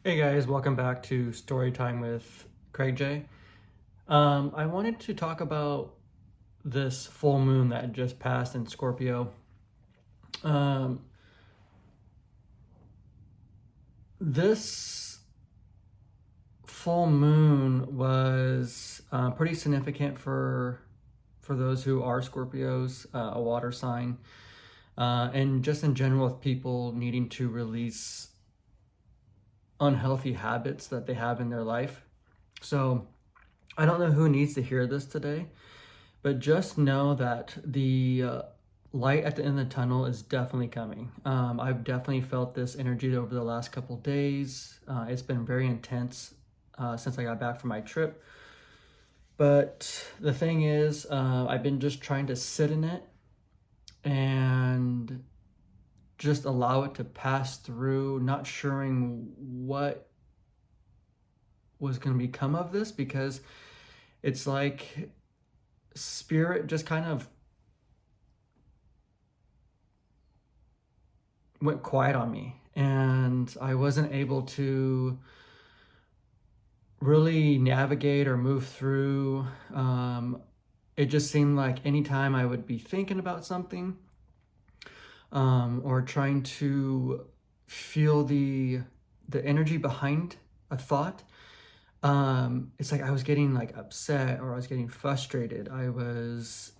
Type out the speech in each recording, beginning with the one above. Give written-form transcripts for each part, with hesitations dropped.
Hey guys, welcome back to Storytime with Craig J. I wanted to talk about this full moon that just passed in Scorpio. Um, this full moon was pretty significant for those who are Scorpios, a water sign, and just in general with people needing to release unhealthy habits that they have in their life. So I don't know who needs to hear this today, but just know that the light at the end of the tunnel is definitely coming. I've definitely felt this energy over the last couple days. It's been very intense since I got back from my trip. But the thing is, I've been just trying to sit in it and just allow it to pass through, not sure what was going to become of this, because it's like spirit just kind of went quiet on me, and I wasn't able to really navigate or move through. It just seemed like anytime I would be thinking about something, or trying to feel the energy behind a thought, it's like I was getting like upset, or I was getting frustrated. I was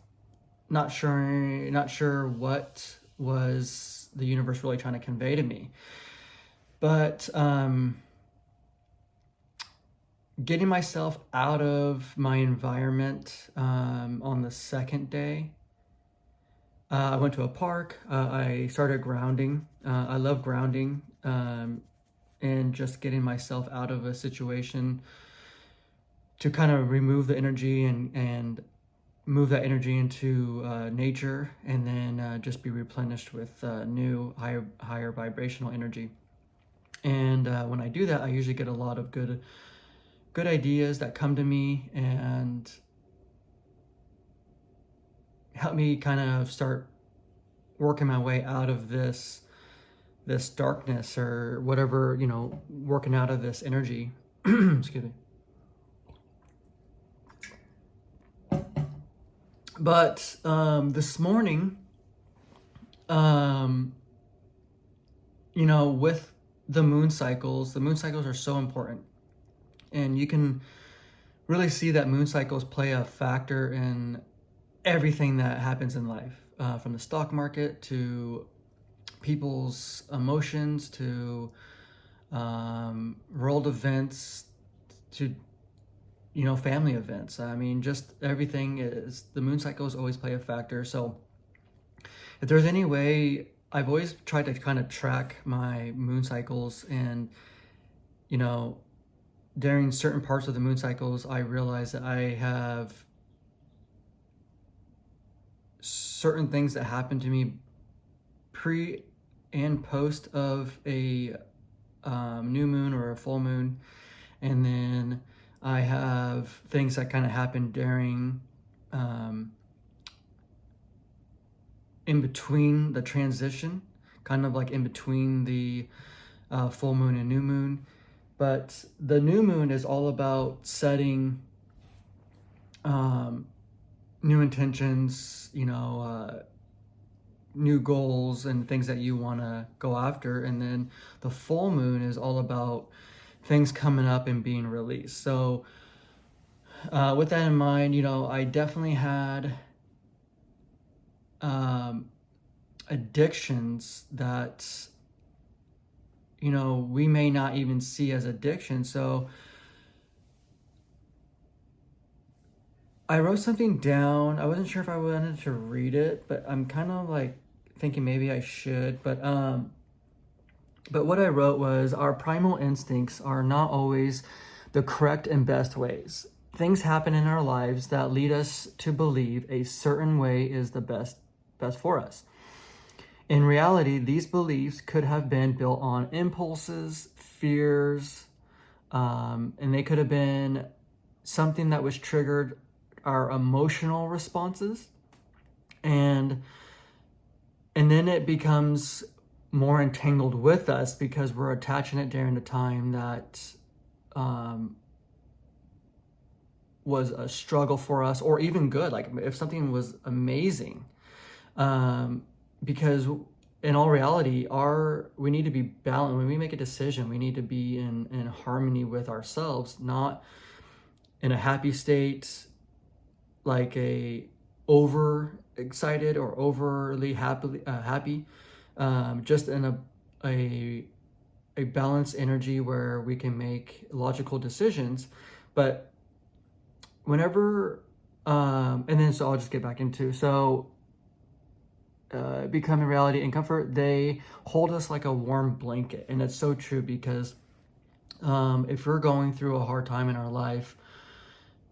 not sure what was the universe really trying to convey to me. But getting myself out of my environment on the second day, I went to a park. I started grounding. I love grounding, and just getting myself out of a situation to kind of remove the energy and move that energy into nature, and then just be replenished with new higher vibrational energy. And when I do that, I usually get a lot of good ideas that come to me and help me kind of start working my way out of this darkness, or whatever, working out of this energy. Excuse me. But this morning, um, with the moon cycles are so important. And you can really see that moon cycles play a factor in everything that happens in life, from the stock market to people's emotions to world events to family events. I mean, just everything is the moon cycles always play a factor. So if there's any way, I've always tried to kind of track my moon cycles, and you know during certain parts of the moon cycles, I realize that I have certain things that happen to me pre and post of a new moon or a full moon. And then I have things that kind of happen during, in between the transition, kind of like in between the full moon and new moon. But the new moon is all about setting new intentions, new goals and things that you want to go after. And then the full moon is all about things coming up and being released. So, with that in mind, I definitely had addictions that, we may not even see as addiction. So, I wrote something down. I wasn't sure if I wanted to read it, but I'm kind of like thinking maybe I should. But what I wrote was, our primal instincts are not always the correct and best ways. Things happen in our lives that lead us to believe a certain way is the best for us. In reality, these beliefs could have been built on impulses, fears, and they could have been something that was triggered our emotional responses, and then it becomes more entangled with us because we're attaching it during the time that was a struggle for us, or even good, like if something was amazing. Because in all reality, we need to be balanced. When we make a decision, we need to be in harmony with ourselves, not in a happy state, like a over excited or overly happy, just in a balanced energy where we can make logical decisions. But whenever, and then so I'll just get back into, so becoming reality and comfort, they hold us like a warm blanket. And it's so true, because if we're going through a hard time in our life,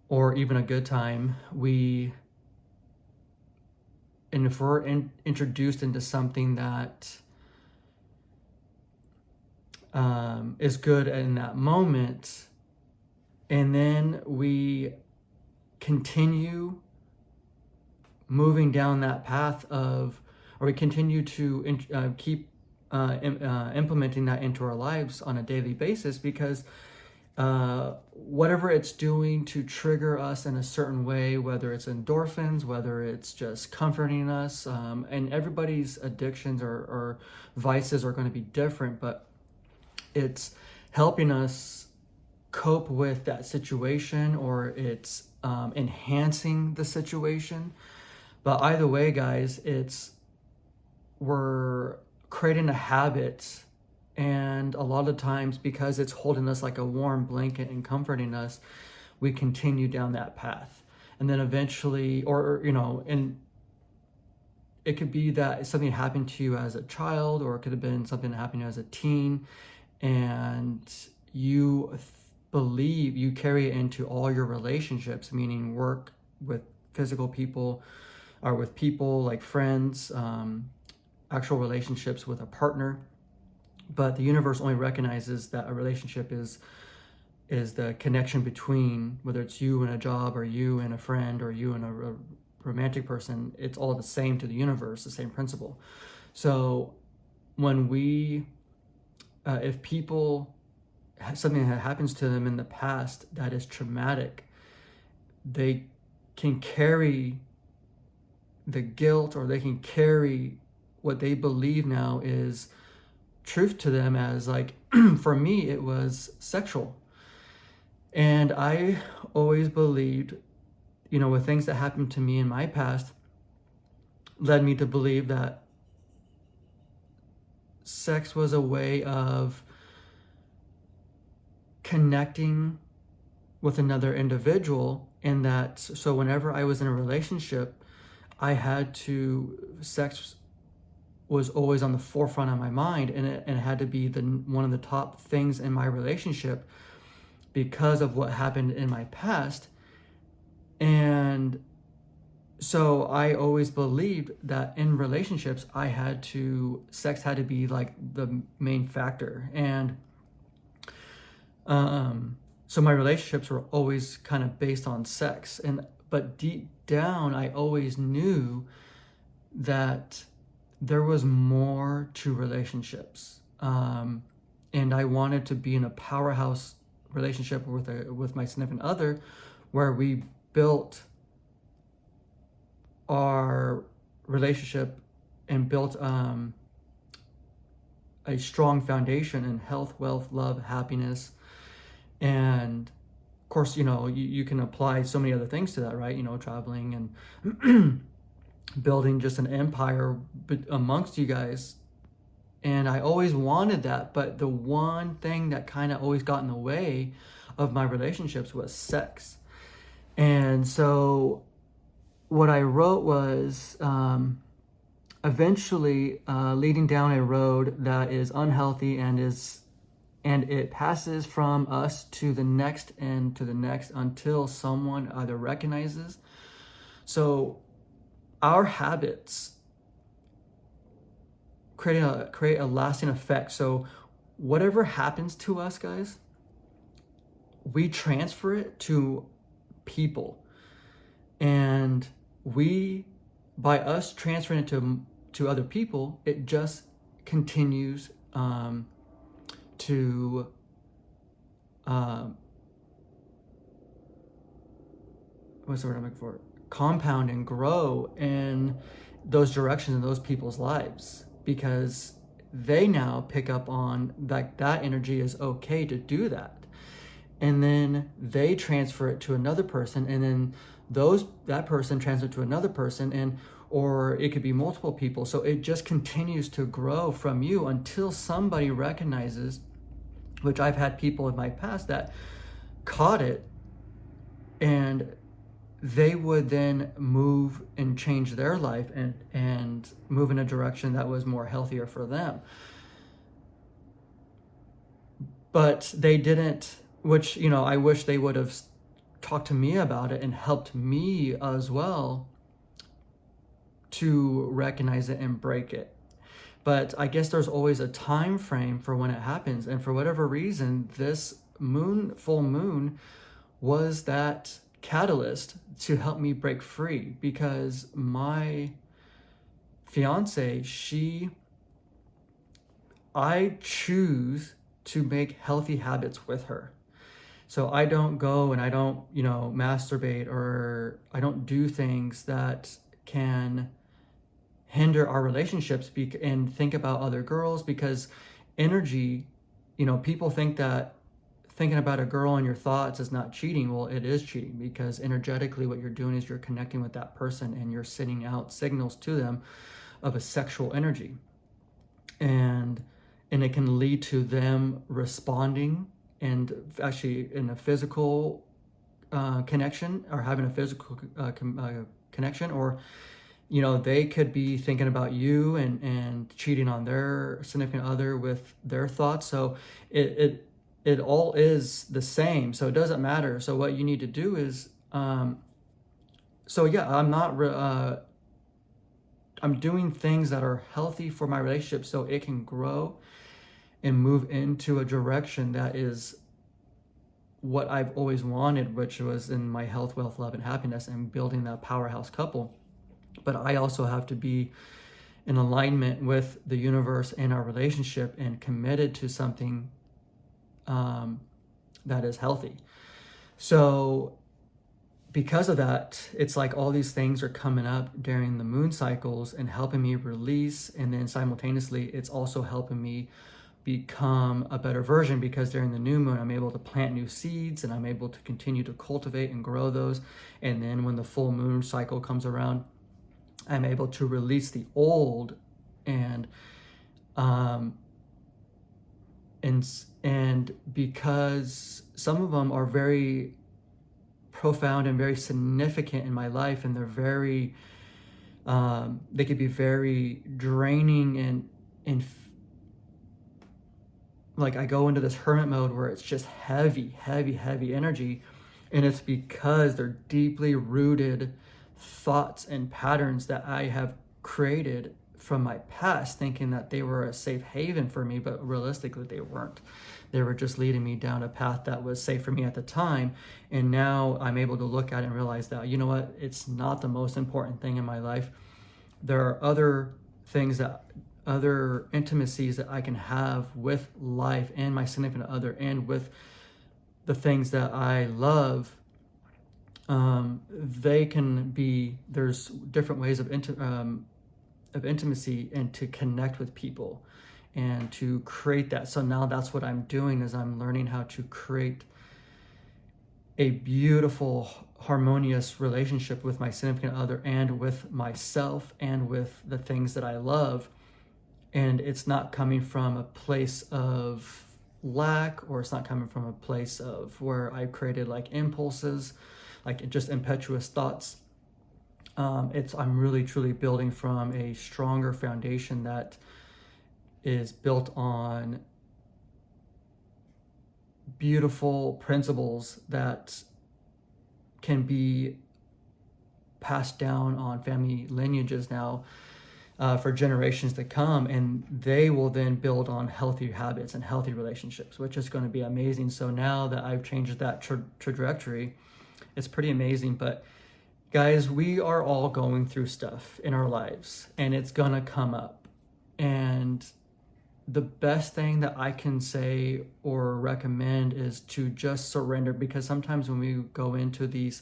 or even a good time, and if we're introduced into something that is good in that moment, and then we continue moving down that path of, or we continue to keep implementing that into our lives on a daily basis, because whatever it's doing to trigger us in a certain way, whether it's endorphins, whether it's just comforting us, and everybody's addictions or vices are going to be different, but it's helping us cope with that situation, or it's enhancing the situation. But either way, guys, we're creating a habit, and a lot of times, because it's holding us like a warm blanket and comforting us, we continue down that path. And then eventually, and it could be that something happened to you as a child, or it could have been something that happened to you as a teen, and you believe you carry it into all your relationships, meaning work, with physical people, or with people like friends, actual relationships with a partner. But the universe only recognizes that a relationship is the connection between, whether it's you and a job, or you and a friend, or you and a romantic person. It's all the same to the universe, the same principle. So when if people, something that happens to them in the past that is traumatic, they can carry the guilt, or they can carry what they believe now is truth to them, as like, for me, it was sexual. And I always believed, with things that happened to me in my past, led me to believe that sex was a way of connecting with another individual, and that, so whenever I was in a relationship, sex was always on the forefront of my mind, and it had to be one of the top things in my relationship, because of what happened in my past. And so I always believed that in relationships, sex had to be like the main factor. And so my relationships were always kind of based on sex. But deep down, I always knew that there was more to relationships. And I wanted to be in a powerhouse relationship with my significant other, where we built our relationship and built a strong foundation in health, wealth, love, happiness. And of course, you can apply so many other things to that, right? Traveling and building just an empire amongst you guys. And I always wanted that, but the one thing that kind of always got in the way of my relationships was sex. And so what I wrote was eventually leading down a road that is unhealthy, and it passes from us to the next and to the next, until someone either recognizes. So our habits create a lasting effect. So whatever happens to us, guys, we transfer it to people, and by us transferring it to other people, it just continues to what's the word I'm looking for? Compound and grow in those directions in those people's lives, because they now pick up on that energy is okay to do that. And then they transfer it to another person, and then that person transfers it to another person, and or it could be multiple people. So it just continues to grow from you until somebody recognizes, which I've had people in my past that caught it, and they would then move and change their life and move in a direction that was more healthier for them. But they didn't, which, I wish they would have talked to me about it and helped me as well to recognize it and break it. But I guess there's always a time frame for when it happens. And for whatever reason, this full moon was that catalyst to help me break free, because my fiance, I choose to make healthy habits with her. So I don't go and I don't, masturbate, or I don't do things that can hinder our relationships and think about other girls, because energy, people think that thinking about a girl in your thoughts is not cheating. Well, it is cheating, because energetically what you're doing is you're connecting with that person and you're sending out signals to them of a sexual energy. And it can lead to them responding, and actually in a physical connection, or having a physical connection, or they could be thinking about you and cheating on their significant other with their thoughts. So it all is the same. So it doesn't matter. So what you need to do is, I'm doing things that are healthy for my relationship so it can grow and move into a direction that is what I've always wanted, which was in my health, wealth, love, and happiness, and building that powerhouse couple. But I also have to be in alignment with the universe and our relationship, and committed to something that is healthy. So because of that, it's like all these things are coming up during the moon cycles and helping me release. And then simultaneously, it's also helping me become a better version, because during the new moon, I'm able to plant new seeds and I'm able to continue to cultivate and grow those. And then when the full moon cycle comes around, I'm able to release the old, and because some of them are very profound and very significant in my life, and they're very, they could be very draining, and like I go into this hermit mode where it's just heavy energy, and it's because they're deeply rooted thoughts and patterns that I have created from my past, thinking that they were a safe haven for me, but realistically they weren't. They were just leading me down a path that was safe for me at the time. And now I'm able to look at it and realize that, you know what, it's not the most important thing in my life. There are other things, other intimacies that I can have with life and my significant other, and with the things that I love. They can be, there's different ways of intimacy, and to connect with people and to create that. So now that's what I'm doing, is I'm learning how to create a beautiful, harmonious relationship with my significant other, and with myself, and with the things that I love. And it's not coming from a place of lack, or it's not coming from a place of where I created like impulses, like just impetuous thoughts. I'm really truly building from a stronger foundation that is built on beautiful principles that can be passed down on family lineages now, for generations to come, and they will then build on healthy habits and healthy relationships, which is going to be amazing. So now that I've changed that trajectory, it's pretty amazing. But guys, we are all going through stuff in our lives, and it's gonna come up. And the best thing that I can say or recommend is to just surrender, because sometimes when we go into these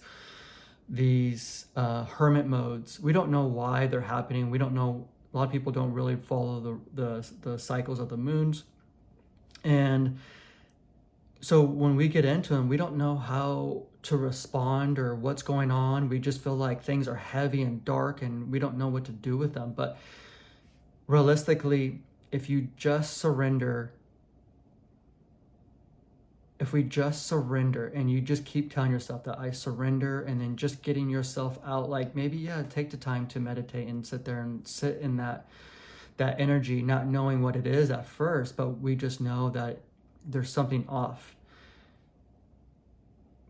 hermit modes, we don't know why they're happening. We don't know. A lot of people don't really follow the cycles of the moons, and so when we get into them, we don't know how to respond or what's going on. We just feel like things are heavy and dark, and we don't know what to do with them. But realistically, if you just surrender, if we just surrender and you just keep telling yourself that I surrender, and then just getting yourself out, like maybe, yeah, take the time to meditate and sit there and sit in that energy, not knowing what it is at first, but we just know that there's something off.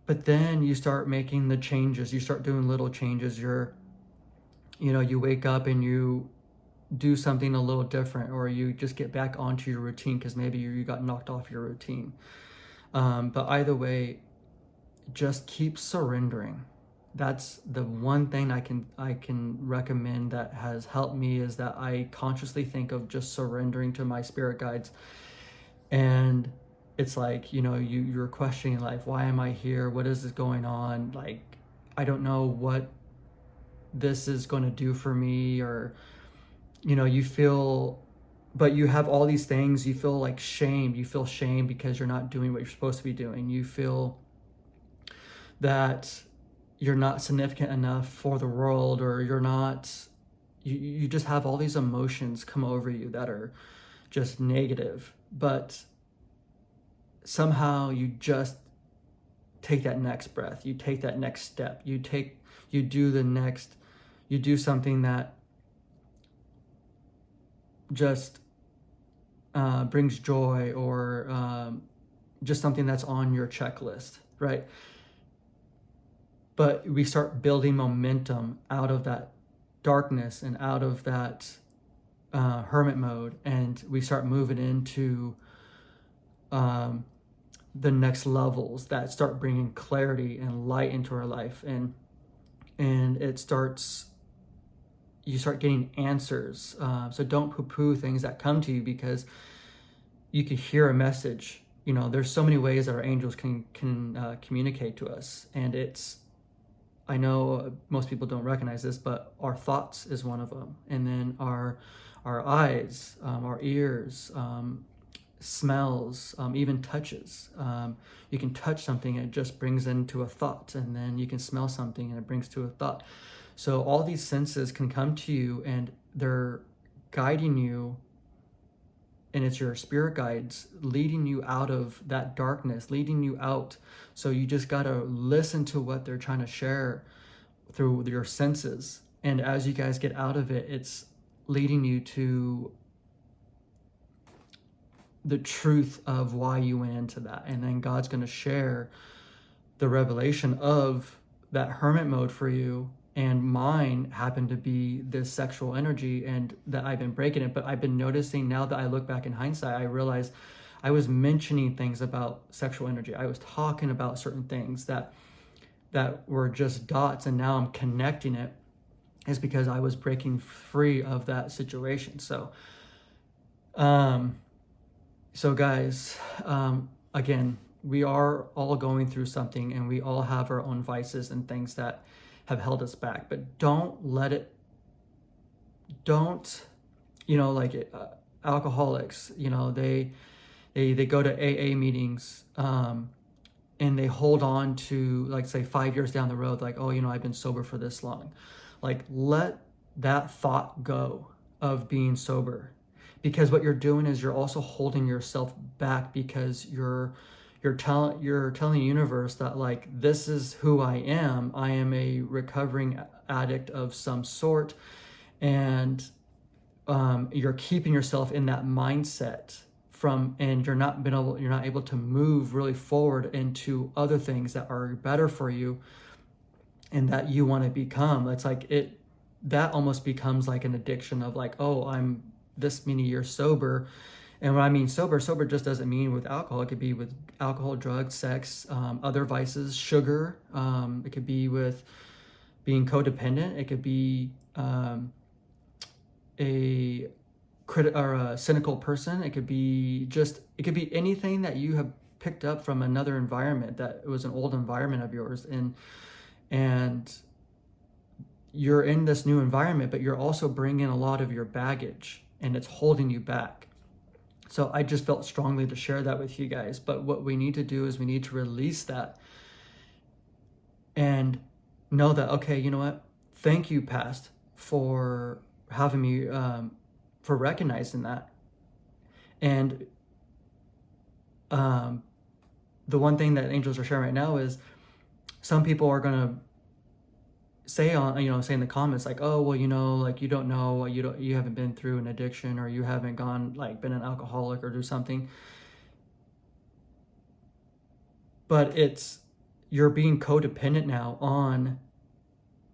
But then you start making the changes, you start doing little changes. You wake up and you do something a little different, or you just get back onto your routine because maybe you got knocked off your routine. But either way, just keep surrendering. That's the one thing I can recommend that has helped me, is that I consciously think of just surrendering to my spirit guides. And it's like, you're questioning life. Why am I here? What is this going on? Like, I don't know what this is going to do for me, or, you feel, but you have all these things. You feel like shame. You feel shame because you're not doing what you're supposed to be doing. You feel that you're not significant enough for the world, or you're not, you just have all these emotions come over you that are just negative. But somehow you just take that next breath, you take that next step, you do something that just brings joy, or just something that's on your checklist, right? But we start building momentum out of that darkness and out of that hermit mode, and we start moving into the next levels that start bringing clarity and light into our life, and you start getting answers. So don't poo-poo things that come to you, because you can hear a message. There's so many ways that our angels can communicate to us, and I know most people don't recognize this, but our thoughts is one of them, and then our eyes, our ears, smells, even touches. You can touch something and it just brings into a thought, and then you can smell something and it brings to a thought. So all these senses can come to you, and they're guiding you, and it's your spirit guides leading you out of that darkness, leading you out. So you just got to listen to what they're trying to share through your senses. And as you guys get out of it, it's leading you to the truth of why you went into that. And then God's going to share the revelation of that hermit mode for you. And mine happened to be this sexual energy, and that I've been breaking it. But I've been noticing, now that I look back in hindsight, I realized I was mentioning things about sexual energy. I was talking about certain things that were just dots, and now I'm connecting it. Is because I was breaking free of that situation. So guys, again, we are all going through something, and we all have our own vices and things that have held us back. But don't let it, alcoholics, they go to AA meetings, and they hold on to, like, say 5 years down the road, like, oh, I've been sober for this long. Like, let that thought go of being sober, because what you're doing is you're also holding yourself back, because you're telling the universe that, like, this is who I am. I am a recovering addict of some sort, and you're keeping yourself in that mindset and you're not able to move really forward into other things that are better for you and that you want to become. It's like that almost becomes like an addiction of, like, oh, I'm this many years sober. And when I mean sober just doesn't mean with alcohol. It could be with alcohol, drugs, sex, other vices, sugar. It could be with being codependent. It could be a a cynical person. It could be anything that you have picked up from another environment that was an old environment of yours, and you're in this new environment, but you're also bringing a lot of your baggage and it's holding you back. So I just felt strongly to share that with you guys. But what we need to do is we need to release that and know that, okay, you know what? Thank you, past, for having me, for recognizing that. And the one thing that angels are sharing right now is some people are going to say say in the comments, like, oh, well, like, you don't know, you haven't been through an addiction, or you haven't been an alcoholic or do something. But you're being codependent now on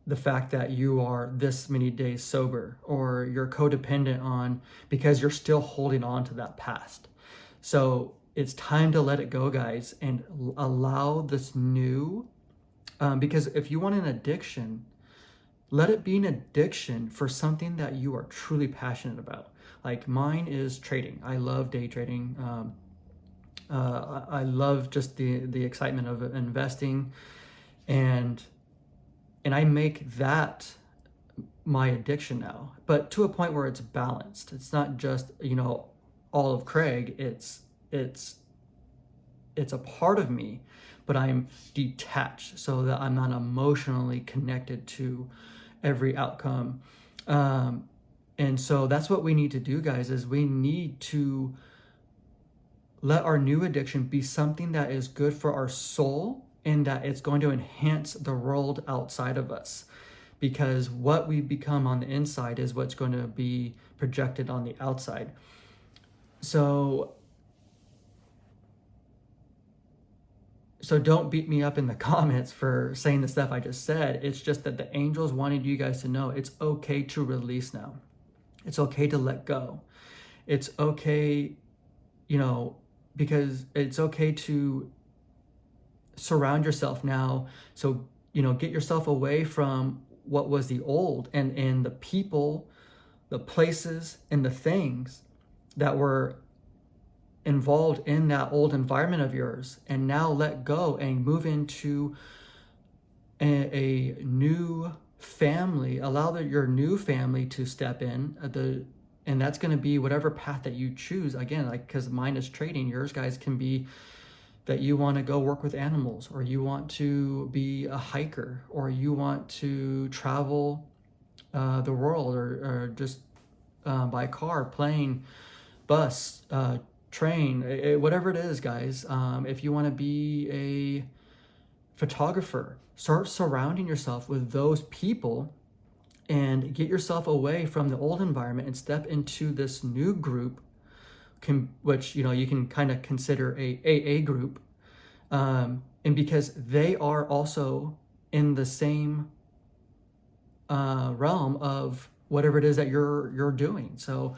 the fact that you are this many days sober, or you're codependent on because you're still holding on to that past. So it's time to let it go, guys, and allow this new, because if you want an addiction, let it be an addiction for something that you are truly passionate about. Like mine is trading. I love day trading. I love just the excitement of investing, and I make that my addiction now, but to a point where it's balanced. It's not just, all of Craig. It's a part of me, but I'm detached so that I'm not emotionally connected to every outcome. And so that's what we need to do, guys, is we need to let our new addiction be something that is good for our soul, and that it's going to enhance the world outside of us, because what we become on the inside is what's going to be projected on the outside. So don't beat me up in the comments for saying the stuff I just said. It's just that the angels wanted you guys to know it's okay to release now. It's okay to let go. It's okay, because it's okay to surround yourself now. So, get yourself away from what was the old, and the people, the places, and the things that were involved in that old environment of yours, and now let go and move into a new family. Allow your new family to step in, and that's going to be whatever path that you choose. Again, because mine is trading, yours, guys, can be that you want to go work with animals, or you want to be a hiker, or you want to travel the world, or just by car, plane, bus, train, whatever it is, guys. If you want to be a photographer, start surrounding yourself with those people and get yourself away from the old environment and step into this new group, which you can kind of consider a AA group, and because they are also in the same realm of whatever it is that you're doing. So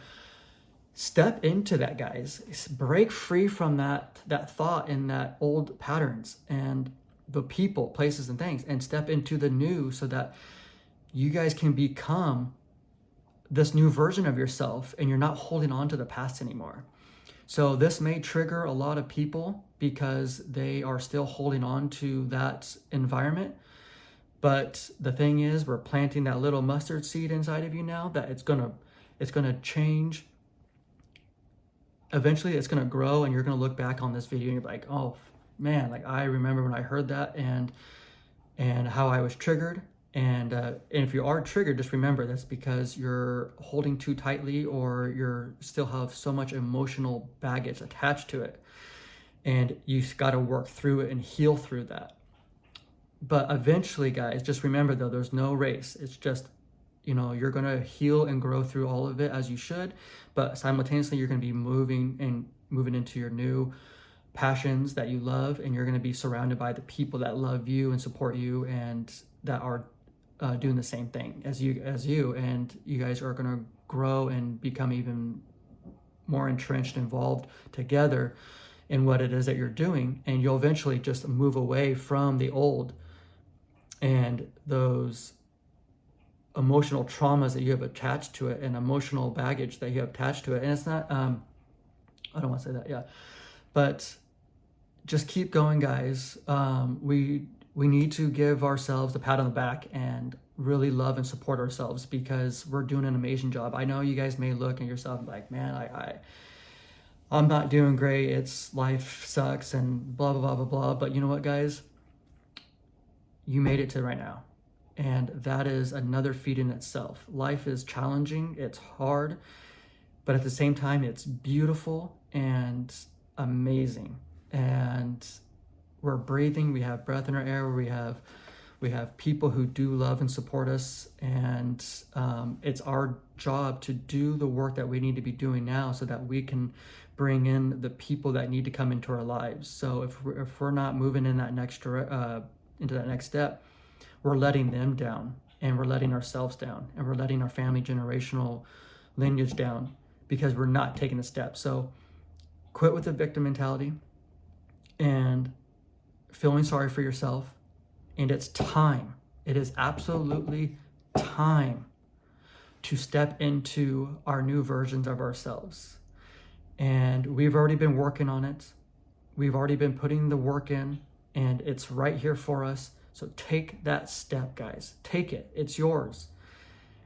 step into that, guys. Break free from that thought and that old patterns and the people, places, and things, and step into the new, so that you guys can become this new version of yourself, and you're not holding on to the past anymore. So this may trigger a lot of people because they are still holding on to that environment. But the thing is, we're planting that little mustard seed inside of you now, that it's gonna change. Eventually it's gonna grow, and you're gonna look back on this video and you're like, oh man, like I remember when I heard that, and how I was triggered. And if you are triggered, just remember that's because you're holding too tightly, or you're still have so much emotional baggage attached to it, and you've got to work through it and heal through that. But eventually, guys, just remember though, there's no race. It's just, you're going to heal and grow through all of it as you should, but simultaneously you're going to be moving into your new passions that you love, and you're going to be surrounded by the people that love you and support you, and that are doing the same thing as you, and you guys are going to grow and become even more entrenched, involved together in what it is that you're doing, and you'll eventually just move away from the old and those emotional traumas that you have attached to it and emotional baggage that you have attached to it. And it's not, I don't want to say that, yeah. But just keep going, guys. We need to give ourselves a pat on the back and really love and support ourselves, because we're doing an amazing job. I know you guys may look at yourself like, man, I'm not doing great. It's life sucks and blah, blah, blah, blah, blah. But you know what, guys? You made it to right now. And that is another feat in itself. Life is challenging. It's hard. But at the same time, it's beautiful and amazing. And we're breathing. We have breath in our air. We have people who do love and support us. And it's our job to do the work that we need to be doing now so that we can bring in the people that need to come into our lives. So if we're not moving in that into that next step, we're letting them down, and we're letting ourselves down, and we're letting our family generational lineage down, because we're not taking a step. So quit with the victim mentality and feeling sorry for yourself. And it's time. It is absolutely time to step into our new versions of ourselves. And we've already been working on it. We've already been putting the work in, and it's right here for us. So take that step, guys. Take it. It's yours.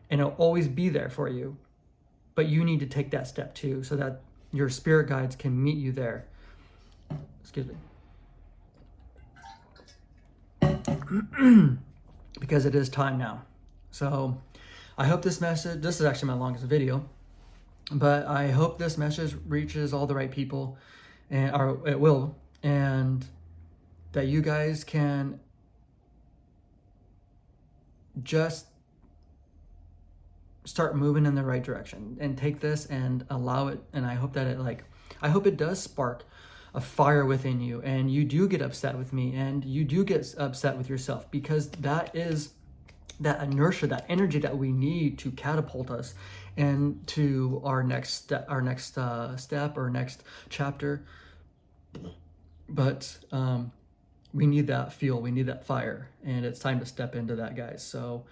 And it'll always be there for you. But you need to take that step too, so that your spirit guides can meet you there. Excuse me. Because it is time now. So I hope this is actually my longest video, but I hope this message reaches all the right people, or it will, and that you guys can just start moving in the right direction and take this and allow it. And I hope that I hope it does spark a fire within you, and you do get upset with me, and you do get upset with yourself, because that is that inertia, that energy that we need to catapult us into our next step, our next chapter. But we need that fuel, we need that fire, and it's time to step into that, guys. So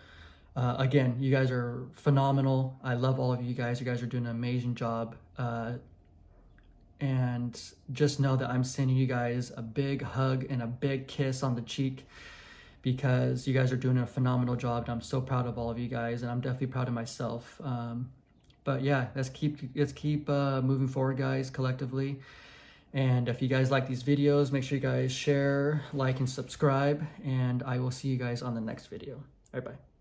again, you guys are phenomenal. I love all of you guys. You guys are doing an amazing job. And just know that I'm sending you guys a big hug and a big kiss on the cheek, because you guys are doing a phenomenal job. And I'm so proud of all of you guys, and I'm definitely proud of myself. But yeah, let's keep moving forward, guys, collectively. And if you guys like these videos, make sure you guys share, like, and subscribe. And I will see you guys on the next video. Bye-bye.